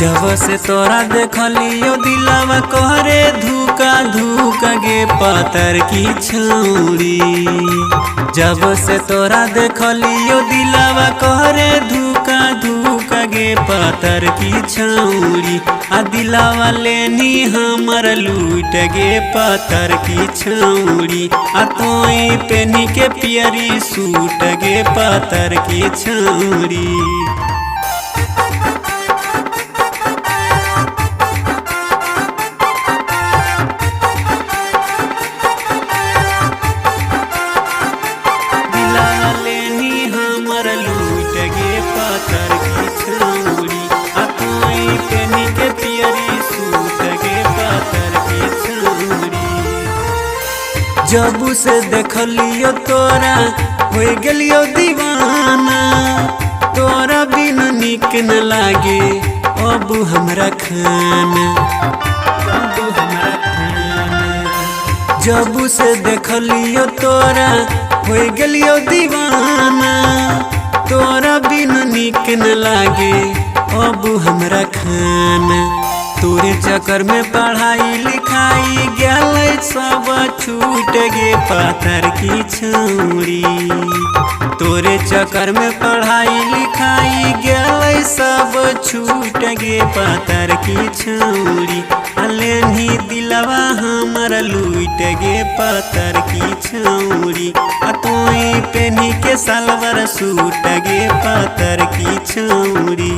जब से तोरा देखलियो दिलवा कहरे धुका धुका गे पातर की छौरी। जब से तोरा देखलियो दिलवा कहरे धुका धुका गे पातर की छौरी। आ दिलवा लेनी हमर लूट गे पातर की छौरी। आ तोई पेनी के पियरी सूट गे पातर की छौरी। जब से देखलियो तोरा हो गेलियो दीवाना। तोरा बिना निक न लागे अब हमरा खाना। जब से देखलियो तोरा हो गेलियो दीवाना। तोरा बिना निक न लागे अब हमरा खाना। तोरे चक्कर में पढ़ाई लिखाई गल सब छूट गे पातर की छौरी। तोरे चक्कर में पढ़ाई लिखाई गल सब छूट गे पातर की छौरी। अलेनी दिलवा हमर लूट गे पातर की छौरी। आ तोई पेनी के सलवार सूट गे पातर की छौरी।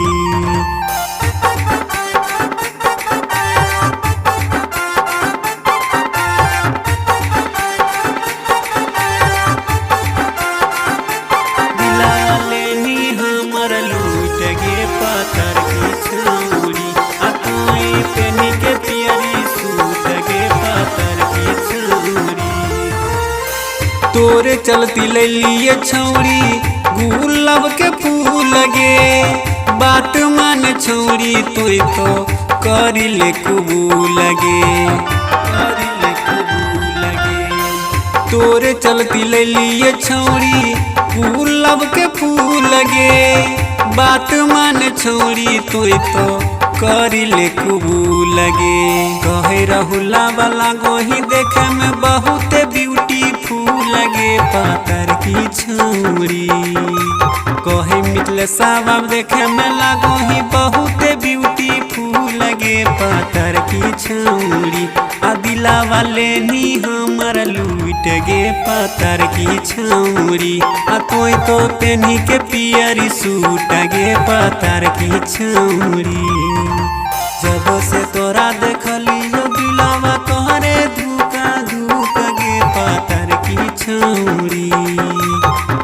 तोरे चलती ले लिए छौरी गुलाब के फूल गे। बात मान छौरी तोय तो करी ले कबूल गे। तोरे चलती ले लिए छौरी गुलाब के फूल गे। बात मान छौरी तोय तो करी ले कबूल गे। कहे रहुला वाला गोही देखे में बहुत ब्यूटीफुल गे पातर की छौरी। कहे मिथले साहब देखे में लागो ही बहुत ब्यूटीफुल गे पातर की छौरी। आ दिलवा लेनी हमर लूट गे पातर की छौरी। आ तोय तो पेनी के पियरी सूट गे पातर की छौरी। जब से तोरा देखलियो दिलवा कहरे धुका धुका गे पातर की छौरी।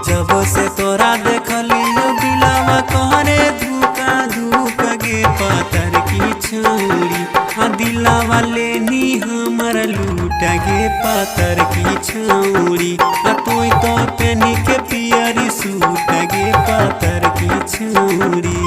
जब से तोरा देखलियो दिलवा कहरे धुका धुका गे पातर की छौरी। आ दिलवा लेनी हमर लूट गे पातर की छौरी। आ तोय तो पेनी के पियरी सूट गे पातर की छौरी।